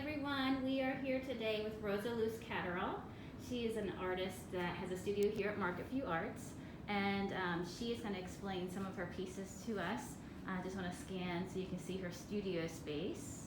everyone. We are here today with Rosa Luz Catterall. She is an artist that has a studio here at Marketview Arts, and she is going to explain some of her pieces to us. I just want to scan so you can see her studio space.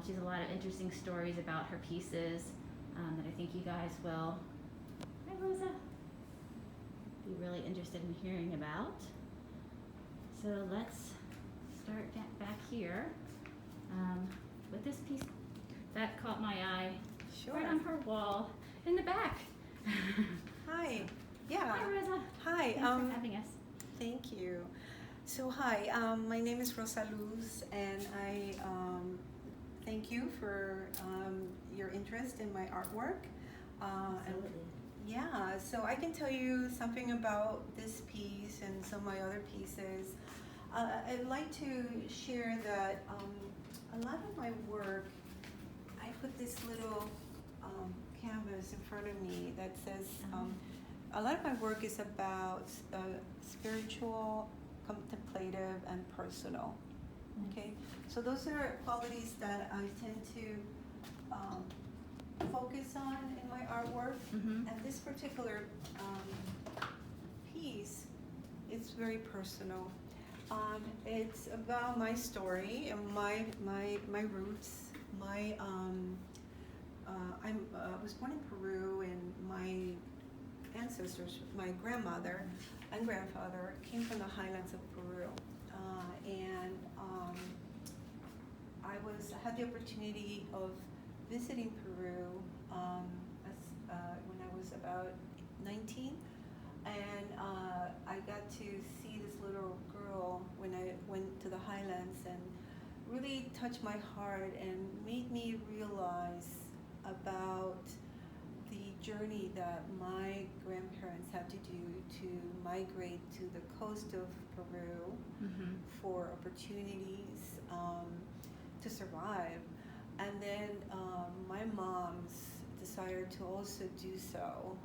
She has a lot of interesting stories about her pieces that I think you guys will, hi Rosa, be really interested in hearing about. So let's start back here with this piece that caught my eye. Sure. Right on her wall in the back. Hi. Yeah. Hi Rosa. Hi. Thanks for having us. Thank you. So hi, my name is Rosa Luz, and I thank you for your interest in my artwork. Absolutely. Yeah, so I can tell you something about this piece and some of my other pieces. I'd like to share that a lot of my work, I put this little canvas in front of me that says, a lot of my work is about spiritual, contemplative, and personal. Okay, so those are qualities that I tend to focus on in my artwork. And this particular piece, it's very personal. It's about my story and my roots. I was born in Peru, and my ancestors, my grandmother and grandfather, came from the highlands of Peru, and I had the opportunity of visiting Peru when I was about 19. And I got to see this little girl when I went to the highlands, and really touched my heart and made me realize about the journey that my grandparents had to do to migrate to the coast of Peru for opportunities to survive. And then my mom's desire to also do so,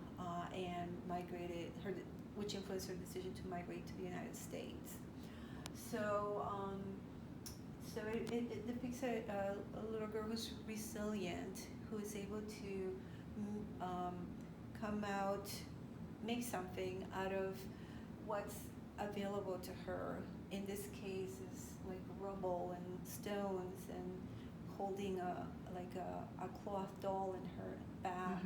and migrated her, which influenced her decision to migrate to the United States. So, it depicts a little girl who's resilient, who is able to come out, make something out of what's available to her. In this case, is like rubble and stones, and holding a cloth doll in her back.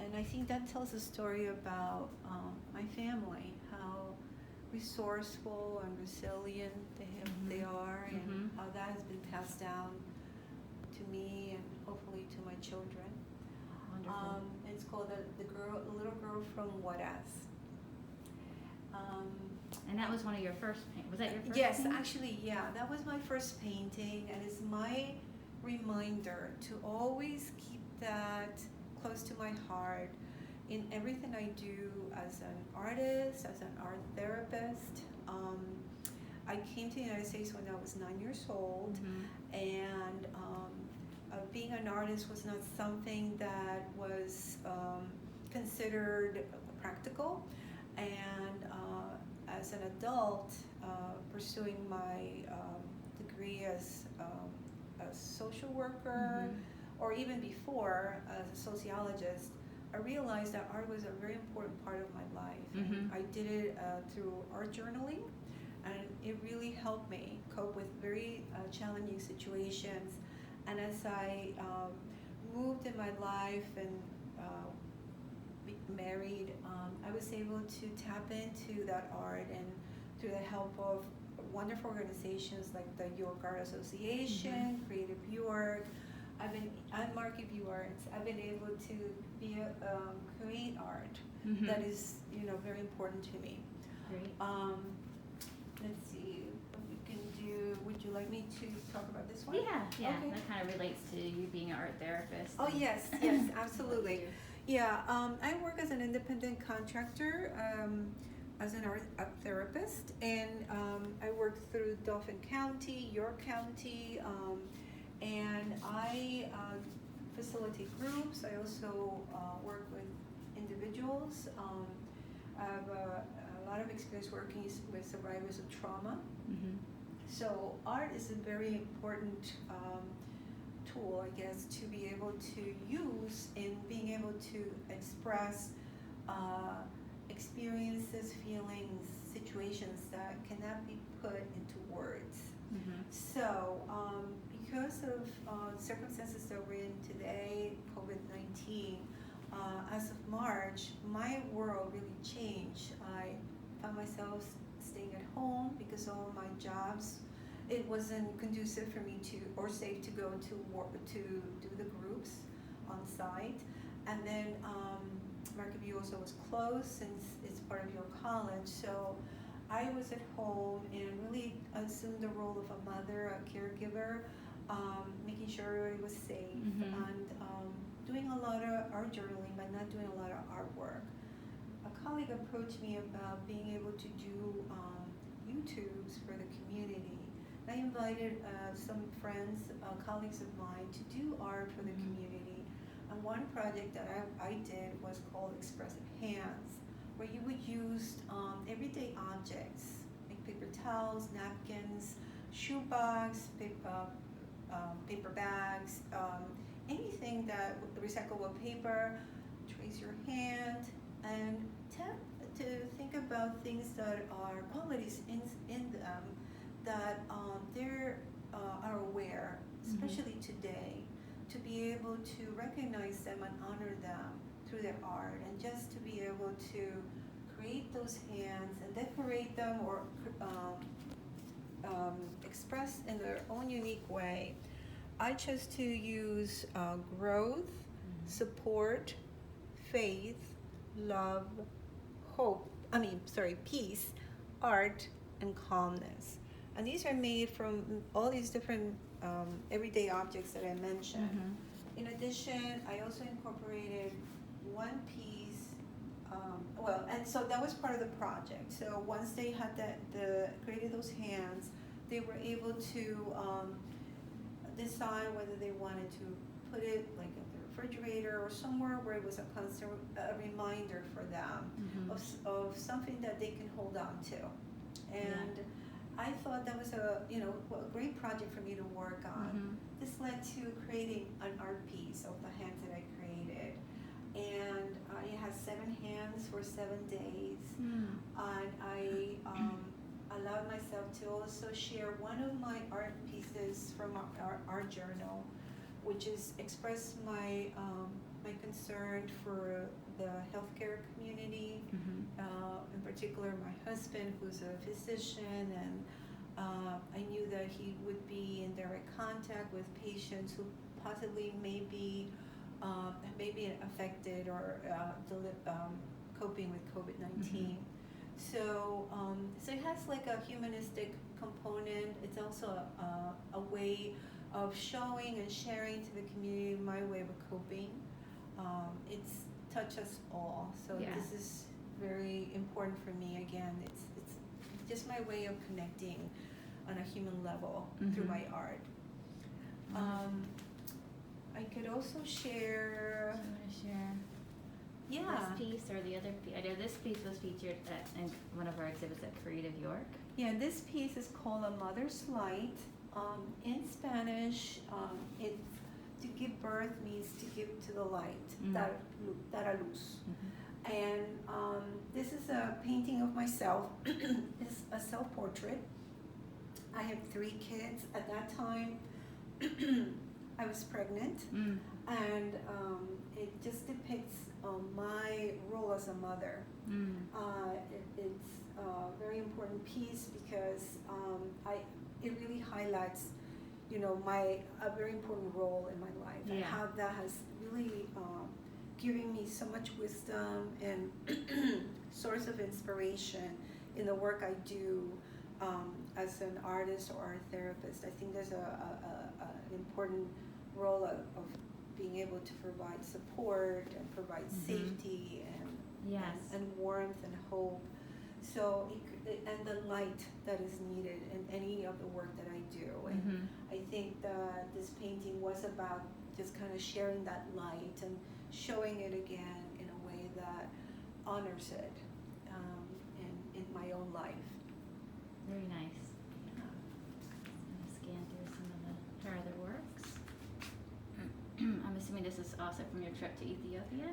And I think that tells a story about my family, how resourceful and resilient they are, and how that has been passed down to me and hopefully to my children. Wonderful. It's called the Little Girl from Juarez. And that was one of your first paintings. Was that your first Yes, painting? actually, yeah, that was my first painting, and it's my reminder to always keep that close to my heart in everything I do as an artist, as an art therapist. I came to the United States when I was 9 years old, and being an artist was not something that was considered practical. And as an adult, pursuing my degree as a social worker, or even before as a sociologist, I realized that art was a very important part of my life. And I did it through art journaling, and it really helped me cope with very challenging situations. And as I moved in my life and married, I was able to tap into that art, and through the help of wonderful organizations like the York Art Association, Creative York, at Marketview Arts, I've been able to create art that is, very important to me. Great. Let's see what we can do. Would you like me to talk about this one? Yeah, Okay. that kind of relates to you being an art therapist. Oh yes, absolutely. Yeah, I work as an independent contractor, as an art therapist, and I work through Dauphin County, York County, and I facilitate groups. I also work with individuals. I have a lot of experience working with survivors of trauma. So art is a very important tool, I guess, to be able to use in being able to express experiences, feelings, situations that cannot be put into words. Mm-hmm. So, because of circumstances that we're in today, COVID-19, as of March, my world really changed. I found myself staying at home because of all my jobs. It wasn't conducive for me to, or safe to go to work, to do the groups on site. And then Marketview also was closed since it's part of your college. So I was at home and really assumed the role of a mother, a caregiver, making sure everybody was safe, Mm-hmm. and doing a lot of art journaling, but not doing a lot of artwork. A colleague approached me about being able to do YouTubes for the community. I invited some friends, colleagues of mine, to do art for the Mm-hmm. community. And one project that I did was called Expressive Hands, where you would use everyday objects like paper towels, napkins, shoebox, paper bags, anything that recyclable paper. Trace your hand and tend to think about things that are qualities in them that they're are aware, especially today, to be able to recognize them and honor them through their art, and just to be able to create those hands and decorate them, or express in their own unique way. I chose to use growth, support, faith, love, hope, peace, art, and calmness. And these are made from all these different everyday objects that I mentioned. Mm-hmm. In addition, I also incorporated one piece, and so that was part of the project. So once they had created those hands, they were able to decide whether they wanted to put it like in the refrigerator or somewhere where it was a reminder for them Mm-hmm. of something that they can hold on to. And I thought that was a great project for me to work on. Mm-hmm. This led to creating an art piece of the hands that I created, and it has 7 hands for 7 days. Mm. And I allowed myself to also share one of my art pieces from our art journal, which is express my my concern for the healthcare community, Mm-hmm. in particular my husband, who's a physician, and I knew that he would be in direct contact with patients who possibly may be affected or coping with COVID-19. Mm-hmm. So it has like a humanistic component. It's also a way of showing and sharing to the community my way of coping. It's touched us all, so Yeah. this is very important for me. Again, it's just my way of connecting on a human level through Mhm. my art. I could also share. Do you want to share Yeah. this piece or the other piece? I know this piece was featured in one of our exhibits at Creative York. Yeah, this piece is called A Mother's Light. In Spanish, it's to give birth means to give to the light, Mm. dar a luz. Mm-hmm. And this is a painting of myself. It's a self-portrait. I have 3 kids. At that time, I was pregnant, Mm. and it just depicts my role as a mother. Mm. It's a very important piece because it really highlights, a very important role in my life, and Yeah. how that has really given me so much wisdom and source of inspiration in the work I do as an artist or art therapist. I think there's an important role of being able to provide support and provide Mhm. safety and Yes. and warmth and hope. So and the light that is needed in any of the work that I do. And Mhm. I think that this painting was about just kind of sharing that light and showing it again in a way that honors it in my own life. Very nice. this is also from your trip to Ethiopia?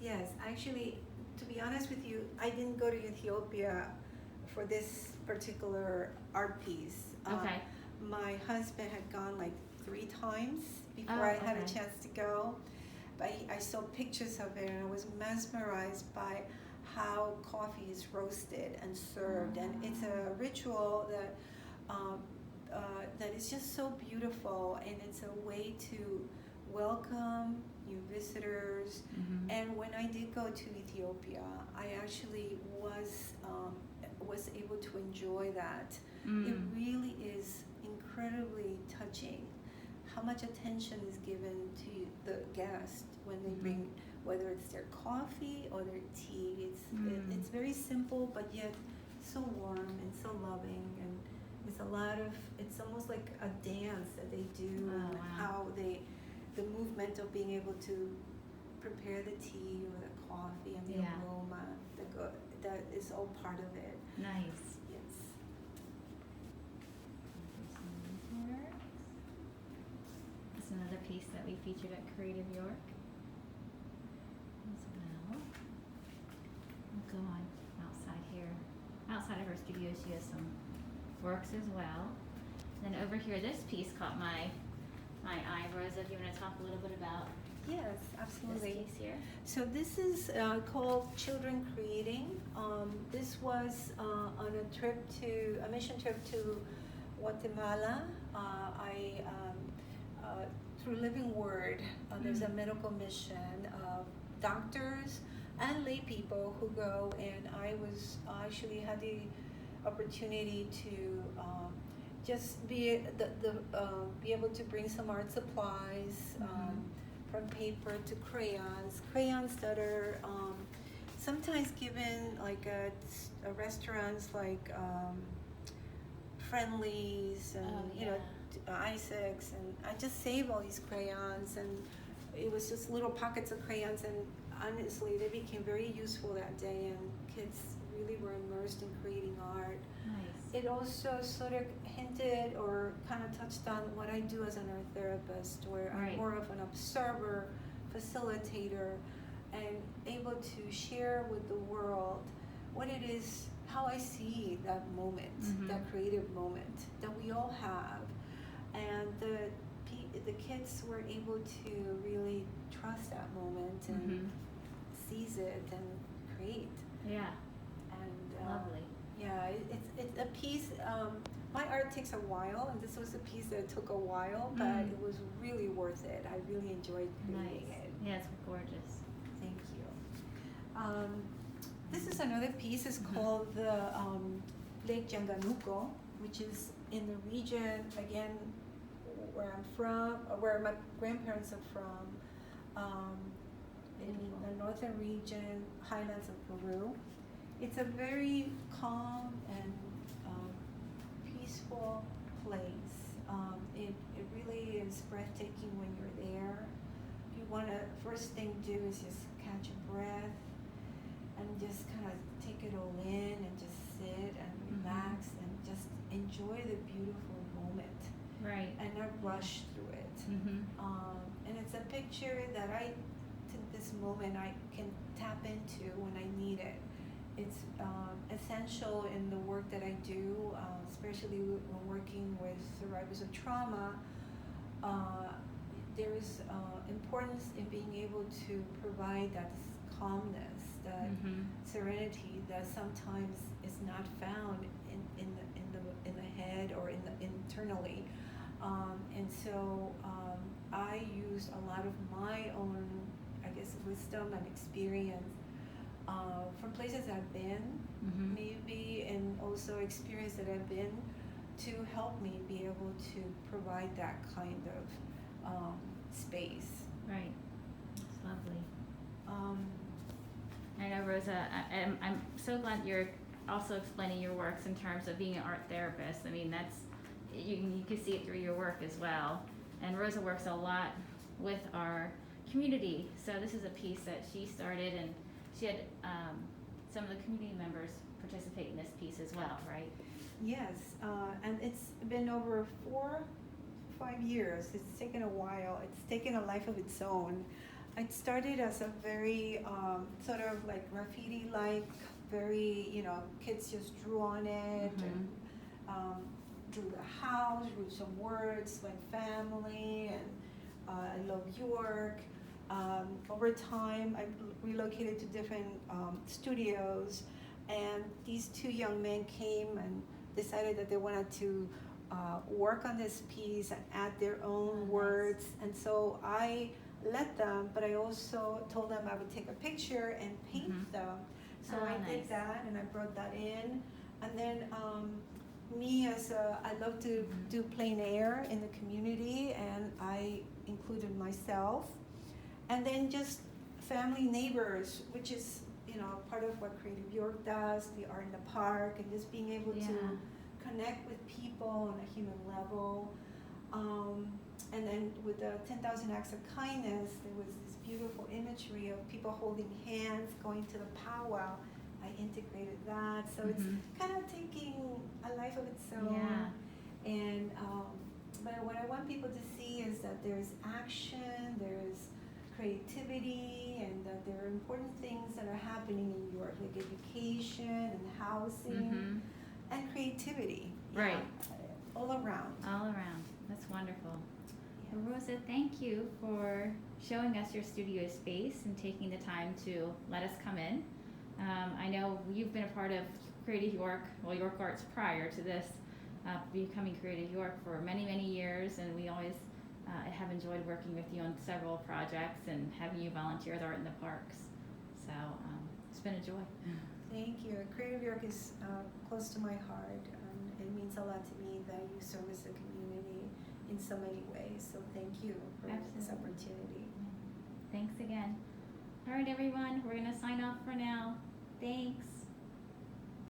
Yes. Actually, to be honest with you, I didn't go to Ethiopia for this particular art piece. Okay. My husband had gone like 3 times before I had a chance to go. But I saw pictures of it and I was mesmerized by how coffee is roasted and served. And it's a ritual that is just so beautiful, and it's a way to welcome new visitors. Mm-hmm. And when I did go to Ethiopia, I actually was able to enjoy that. It really is incredibly touching how much attention is given to the guest when they bring, whether it's their coffee or their tea. It's very simple, but yet so warm and so loving, and it's almost like a dance that they do. And how the movement of being able to prepare the tea or the coffee and the aroma that is all part of it. Nice. Yes. This is another piece that we featured at Creative York as well. We'll go on outside here. Outside of her studio, she has some works as well. Then over here, this piece caught my eye. Rosa, do you want to talk a little bit about Yes, this absolutely. piece here? So this is called Children Creating. This was on a mission trip to Guatemala. Through Living Word, there's a medical mission of doctors and lay people who go, and I actually had the opportunity to just be able to bring some art supplies, from paper to crayons that are sometimes given like at restaurants like Friendlies and Isaac's, and I just save all these crayons, and it was just little pockets of crayons, and honestly they became very useful that day, and kids really were immersed in creating art. Nice. It also sort of hinted or kind of touched on what I do as an art therapist, where I'm more of an observer, facilitator, and able to share with the world what it is, how I see that moment, that creative moment that we all have. And the kids were able to really trust that moment and seize it and create. Yeah. And lovely. Yeah, it's a piece. My art takes a while, and this was a piece that took a while, but it was really worth it. I really enjoyed creating it. Yeah, it's gorgeous. Thank you. This is another piece. It's called the Lake Yanganuco, which is in the region, again, where I'm from, where my grandparents are from, in the northern region, highlands of Peru. It's a very calm and peaceful place. It really is breathtaking when you're there. You want to, first thing to do is just catch a breath and just kind of take it all in and just sit and relax and just enjoy the beautiful moment. Right. And not rush through it. And it's a picture that to this moment, I can tap into when I need it. It's essential in the work that I do, especially when working with survivors of trauma. There is importance in being able to provide that calmness, that serenity that sometimes is not found in the head or internally. And so I use a lot of my own, I guess, wisdom and experience from places I've been, maybe, and also experience that I've been, to help me be able to provide that kind of space. Right. It's lovely. I know, Rosa, I'm so glad you're also explaining your works in terms of being an art therapist. I mean, that's, you can see it through your work as well. And Rosa works a lot with our community. So this is a piece that she started, and she had some of the community members participate in this piece as well, right? Yes, and it's been over 5 years. It's taken a while. It's taken a life of its own. It started as a very sort of like graffiti-like, very, kids just drew on it and drew the house, drew some words like family and I love York. Over time, I relocated to different studios, and these two young men came and decided that they wanted to work on this piece and add their own words. And so I let them, but I also told them I would take a picture and paint them. So I did that, and I brought that in. And then I love to do plein air in the community, and I included myself. And then just family neighbors, which is, part of what Creative York does, the art in the park, and just being able to connect with people on a human level. And then with the 10,000 Acts of Kindness, there was this beautiful imagery of people holding hands, going to the powwow. I integrated that. So it's kind of taking a life of its own. Yeah. And but what I want people to see is that there's action, there's creativity, and that there are important things that are happening in York, like education and housing and creativity. Right. All around. All around. That's wonderful. Yeah. Well, Rosa, thank you for showing us your studio space and taking the time to let us come in. I know you've been a part of Creative York, York Arts prior to this, becoming Creative York for many, many years, and we always have enjoyed working with you on several projects and having you volunteer with Art in the Parks. So it's been a joy. Thank you. Creative York is close to my heart. It means a lot to me that you service the community in so many ways. So thank you for this opportunity. Thanks again. All right, everyone, we're going to sign off for now. Thanks.